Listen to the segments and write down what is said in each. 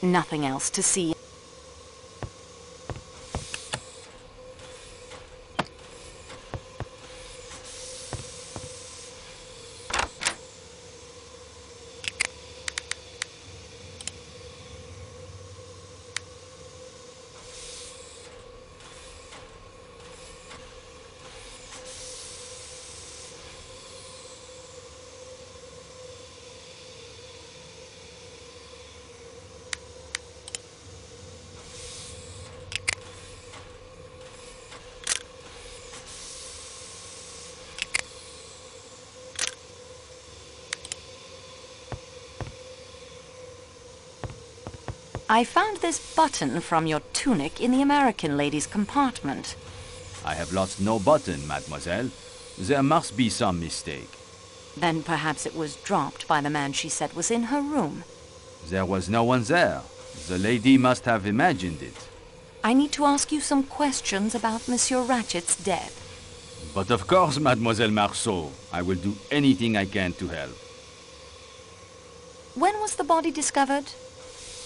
Nothing else to see. I found this button from your tunic in the American lady's compartment. I have lost no button, mademoiselle. There must be some mistake. Then perhaps it was dropped by the man she said was in her room. There was no one there. The lady must have imagined it. I need to ask you some questions about Monsieur Ratchet's death. But of course, Mademoiselle Marceau. I will do anything I can to help. When was the body discovered?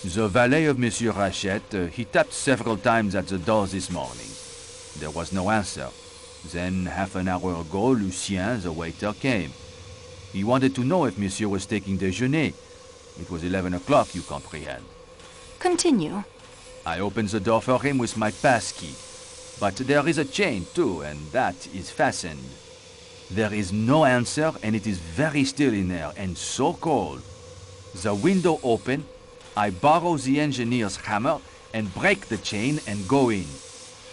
The valet of Monsieur Rachet, he tapped several times at the door this morning. There was no answer. Then, half an hour ago, Lucien, the waiter, came. He wanted to know if Monsieur was taking déjeuner. It was 11 o'clock, you comprehend. Continue. I opened the door for him with my pass key. But there is a chain, too, and that is fastened. There is no answer, and it is very still in there, and so cold. The window open, I borrow the engineer's hammer and break the chain and go in.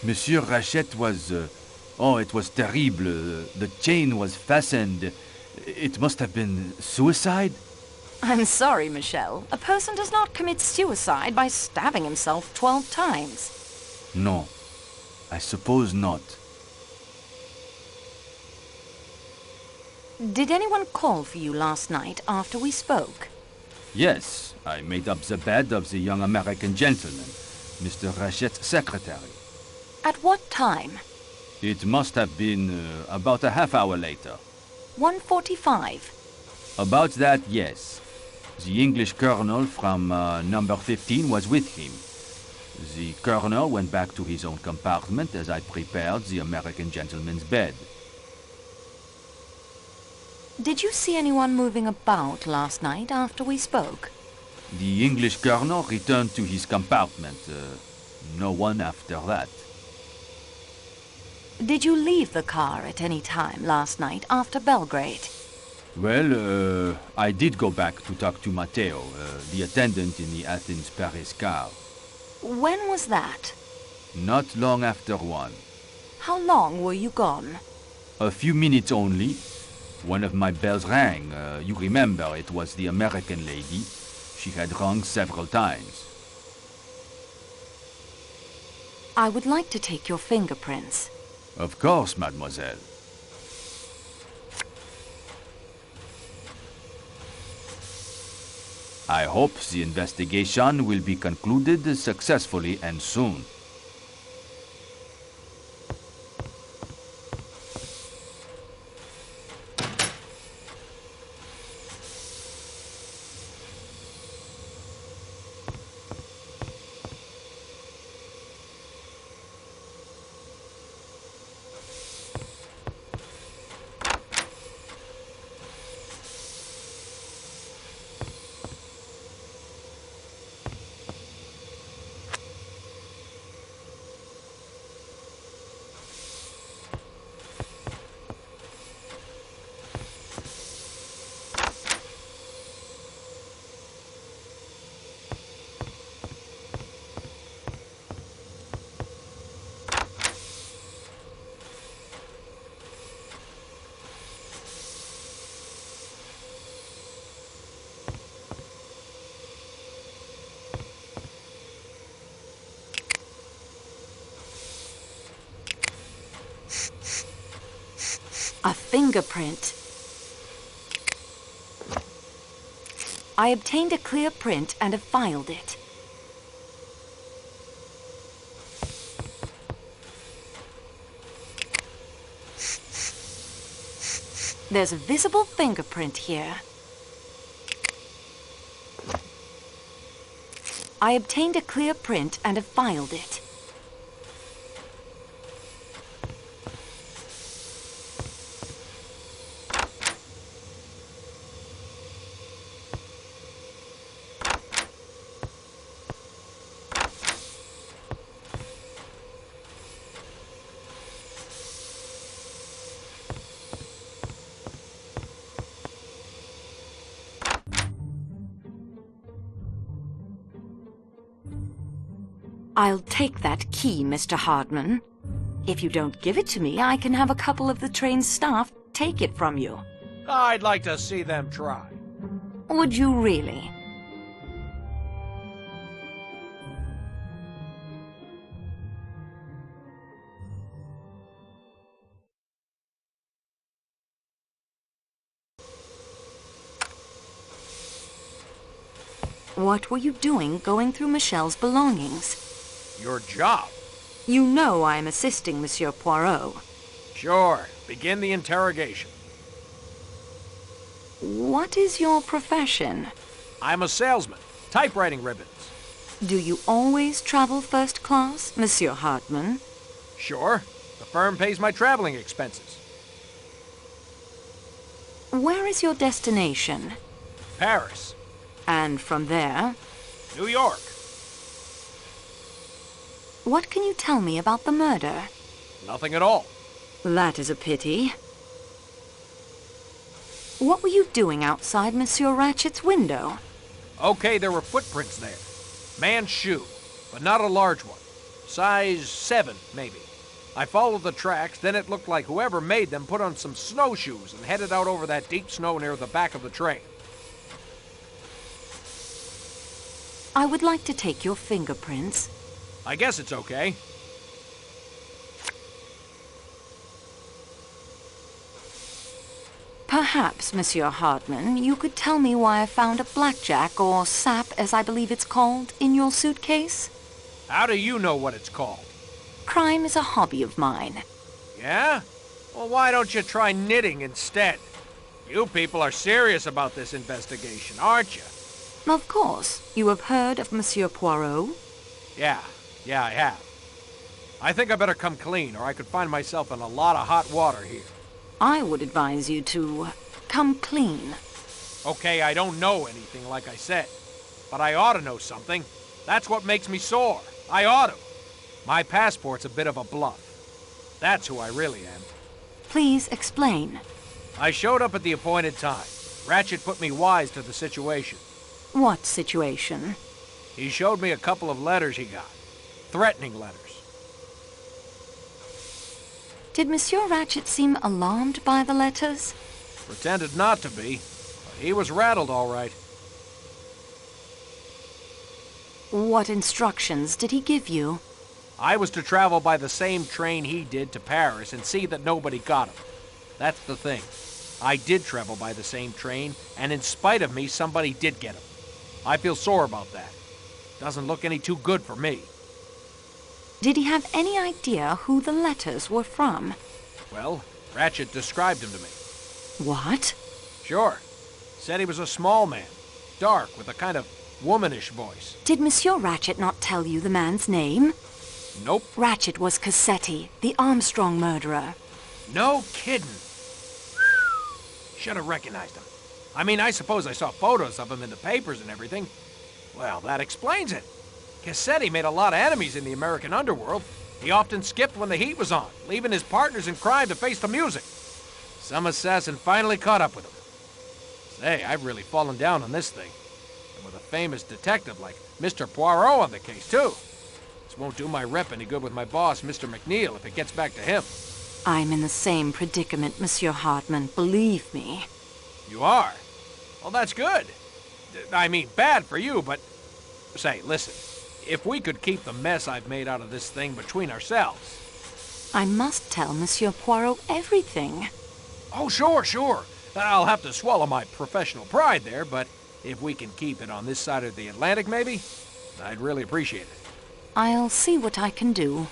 Monsieur Rachet was... oh, it was terrible. The chain was fastened. It must have been suicide? I'm sorry, Michel. A person does not commit suicide by stabbing himself 12 times. No, I suppose not. Did anyone call for you last night after we spoke? Yes, I made up the bed of the young American gentleman, Mr. Rachet's secretary. At what time? It must have been about a half hour later. 1:45. About that, yes. The English colonel from number 15 was with him. The colonel went back to his own compartment as I prepared the American gentleman's bed. Did you see anyone moving about last night after we spoke? The English colonel returned to his compartment. No one after that. Did you leave the car at any time last night after Belgrade? Well, I did go back to talk to Matteo, the attendant in the Athens-Paris car. When was that? Not long after 1. How long were you gone? A few minutes only. One of my bells rang. You remember, it was the American lady. She had rung several times. I would like to take your fingerprints. Of course, mademoiselle. I hope the investigation will be concluded successfully and soon. A fingerprint. I obtained a clear print and have filed it. There's a visible fingerprint here. I obtained a clear print and have filed it. I'll take that key, Mr. Hardman. If you don't give it to me, I can have a couple of the train's staff take it from you. I'd like to see them try. Would you really? What were you doing going through Michelle's belongings? Your job. You know I am assisting Monsieur Poirot. Sure. Begin the interrogation. What is your profession? I'm a salesman. Typewriting ribbons. Do you always travel first class, Monsieur Hartman? Sure. The firm pays my traveling expenses. Where is your destination? Paris. And from there? New York. What can you tell me about the murder? Nothing at all. That is a pity. What were you doing outside Monsieur Ratchet's window? Okay, there were footprints there. Man's shoe, but not a large one. Size 7, maybe. I followed the tracks, then it looked like whoever made them put on some snowshoes and headed out over that deep snow near the back of the train. I would like to take your fingerprints. I guess it's okay. Perhaps, Monsieur Hartman, you could tell me why I found a blackjack, or sap as I believe it's called, in your suitcase? How do you know what it's called? Crime is a hobby of mine. Yeah? Well, why don't you try knitting instead? You people are serious about this investigation, aren't you? Of course. You have heard of Monsieur Poirot? Yeah, I have. I think I better come clean, or I could find myself in a lot of hot water here. I would advise you to come clean. Okay, I don't know anything, like I said. But I ought to know something. That's what makes me sore. I ought to. My passport's a bit of a bluff. That's who I really am. Please explain. I showed up at the appointed time. Ratchet put me wise to the situation. What situation? He showed me a couple of letters he got. Threatening letters. Did Monsieur Ratchet seem alarmed by the letters? Pretended not to be, but he was rattled all right. What instructions did he give you? I was to travel by the same train he did to Paris and see that nobody got him. That's the thing. I did travel by the same train, and in spite of me, somebody did get him. I feel sore about that. Doesn't look any too good for me. Did he have any idea who the letters were from? Well, Ratchet described him to me. What? Sure. Said he was a small man, dark, with a kind of womanish voice. Did Monsieur Ratchet not tell you the man's name? Nope. Ratchet was Cassetti, the Armstrong murderer. No kidding. Should have recognized him. I mean, I suppose I saw photos of him in the papers and everything. Well, that explains it. Cassetti made a lot of enemies in the American underworld. He often skipped when the heat was on, leaving his partners in crime to face the music. Some assassin finally caught up with him. Say, I've really fallen down on this thing. And with a famous detective like Mr. Poirot on the case, too. This won't do my rep any good with my boss, Mr. McNeil, if it gets back to him. I'm in the same predicament, Monsieur Hartman, believe me. You are? Well, that's good. I mean, bad for you, but... Say, listen. If we could keep the mess I've made out of this thing between ourselves... I must tell Monsieur Poirot everything. Oh, sure. I'll have to swallow my professional pride there, but if we can keep it on this side of the Atlantic, maybe, I'd really appreciate it. I'll see what I can do.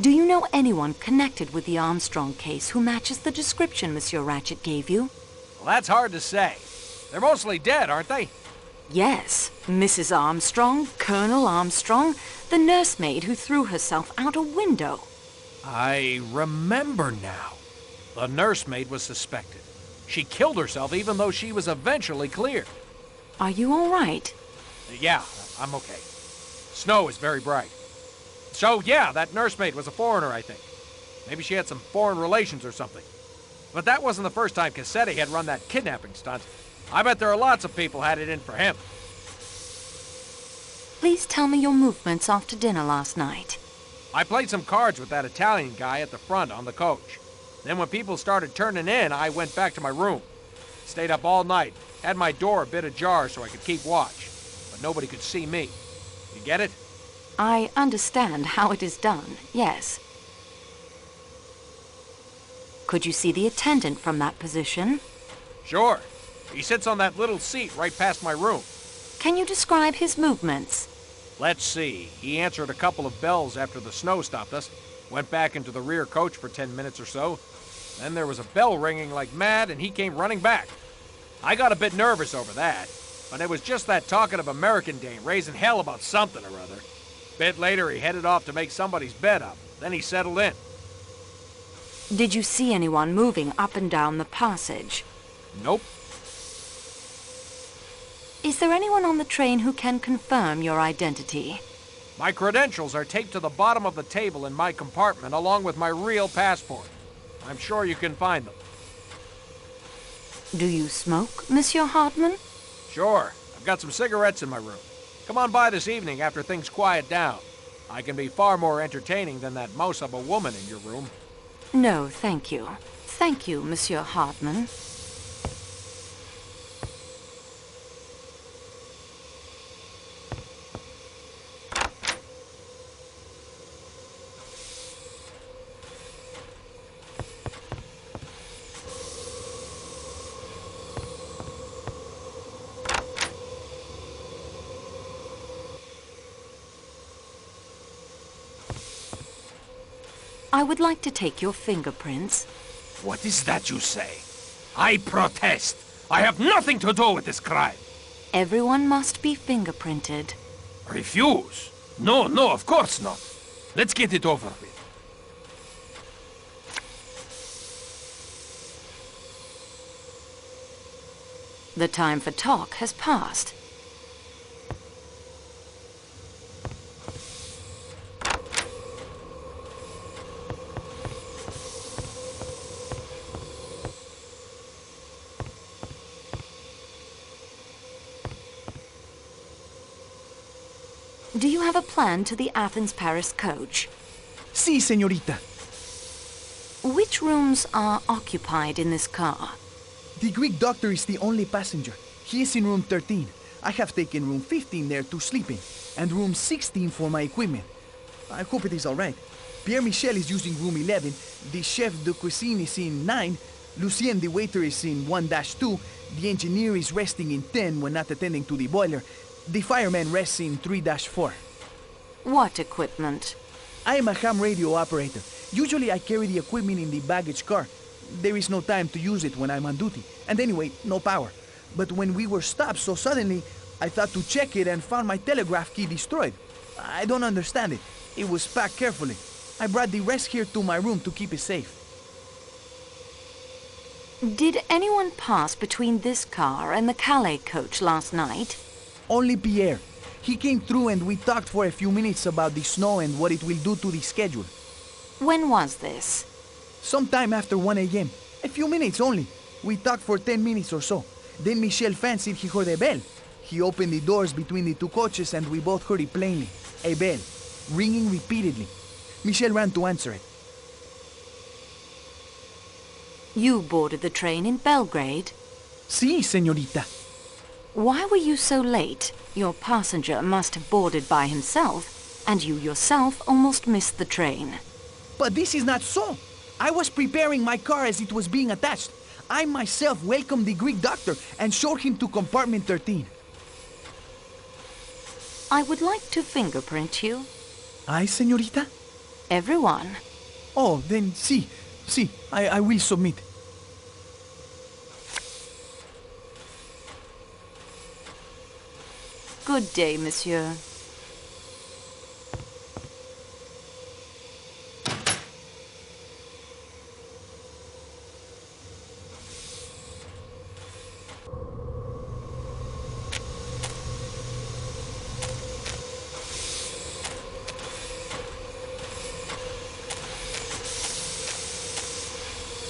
Do you know anyone connected with the Armstrong case who matches the description Monsieur Ratchet gave you? Well, that's hard to say. They're mostly dead, aren't they? Yes, Mrs. Armstrong, Colonel Armstrong, the nursemaid who threw herself out a window. I remember now. The nursemaid was suspected. She killed herself even though she was eventually cleared. Are you all right? Yeah, I'm okay. Snow is very bright. So, yeah, that nursemaid was a foreigner, I think. Maybe she had some foreign relations or something. But that wasn't the first time Cassetti had run that kidnapping stunt. I bet there are lots of people had it in for him. Please tell me your movements after dinner last night. I played some cards with that Italian guy at the front on the coach. Then when people started turning in, I went back to my room. Stayed up all night, had my door a bit ajar so I could keep watch. But nobody could see me. You get it? I understand how it is done, yes. Could you see the attendant from that position? Sure. He sits on that little seat right past my room. Can you describe his movements? Let's see. He answered a couple of bells after the snow stopped us. Went back into the rear coach for 10 minutes or so. Then there was a bell ringing like mad and he came running back. I got a bit nervous over that. But it was just that talkative American dame raising hell about something or other. Bit later he headed off to make somebody's bed up. Then he settled in. Did you see anyone moving up and down the passage? Nope. Is there anyone on the train who can confirm your identity? My credentials are taped to the bottom of the table in my compartment along with my real passport. I'm sure you can find them. Do you smoke, Monsieur Hartman? Sure. I've got some cigarettes in my room. Come on by this evening after things quiet down. I can be far more entertaining than that mouse of a woman in your room. No, thank you. Thank you, Monsieur Hartman. I would like to take your fingerprints. What is that you say? I protest. I have nothing to do with this crime. Everyone must be fingerprinted. Refuse? No, of course not. Let's get it over with. The time for talk has passed. Do you have a plan to the Athens-Paris coach? Sí, señorita. Which rooms are occupied in this car? The Greek doctor is the only passenger. He is in room 13. I have taken room 15 there to sleep in, and room 16 for my equipment. I hope it is all right. Pierre Michel is using room 11, the chef de cuisine is in 9, Lucien the waiter is in 1-2, the engineer is resting in 10 when not attending to the boiler, the fireman rests in 3-4. What equipment? I am a ham radio operator. Usually I carry the equipment in the baggage car. There is no time to use it when I'm on duty. And anyway, no power. But when we were stopped so suddenly, I thought to check it and found my telegraph key destroyed. I don't understand it. It was packed carefully. I brought the rest here to my room to keep it safe. Did anyone pass between this car and the Calais coach last night? Only Pierre. He came through and we talked for a few minutes about the snow and what it will do to the schedule. When was this? Sometime after 1 a.m. A few minutes only. We talked for 10 minutes or so. Then Michel fancied he heard a bell. He opened the doors between the two coaches and we both heard it plainly. A bell, ringing repeatedly. Michel ran to answer it. You boarded the train in Belgrade? Sí, señorita. Why were you so late? Your passenger must have boarded by himself, and you yourself almost missed the train. But this is not so. I was preparing my car as it was being attached. I myself welcomed the Greek doctor and showed him to compartment 13. I would like to fingerprint you. Ay, señorita? Everyone. Oh, then sí, I will submit. Good day, monsieur.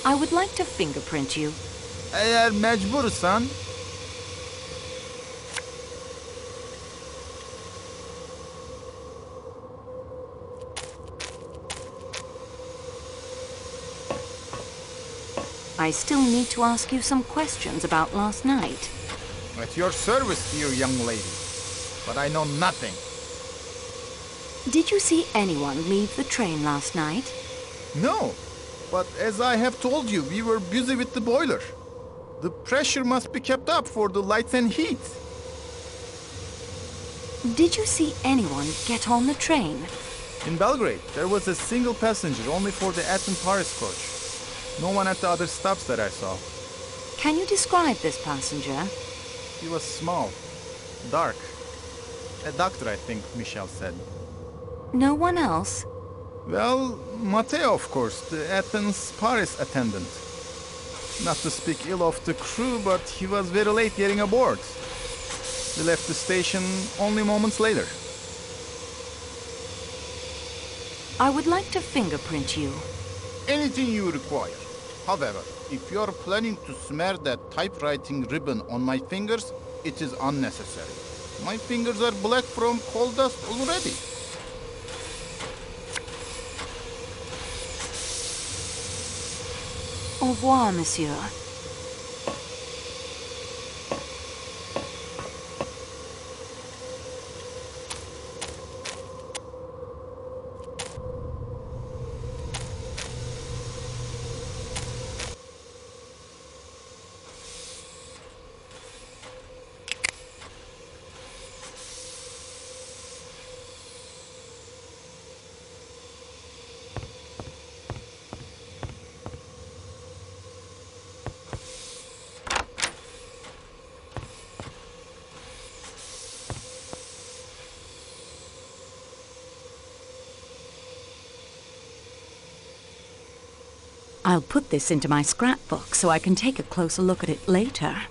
I would like to fingerprint you. Eğer mecbursan. I still need to ask you some questions about last night. At your service, dear young lady. But I know nothing. Did you see anyone leave the train last night? No. But as I have told you, we were busy with the boiler. The pressure must be kept up for the lights and heat. Did you see anyone get on the train? In Belgrade, there was a single passenger only for the Athens-Paris coach. No one at the other stops that I saw. Can you describe this passenger? He was small, dark. A doctor, I think Michel said. No one else? Well, Matteo, of course, the Athens-Paris attendant. Not to speak ill of the crew, but he was very late getting aboard. We left the station only moments later. I would like to fingerprint you. Anything you require. However, if you're planning to smear that typewriting ribbon on my fingers, it is unnecessary. My fingers are black from coal dust already. Au revoir, monsieur. I'll put this into my scrapbook so I can take a closer look at it later.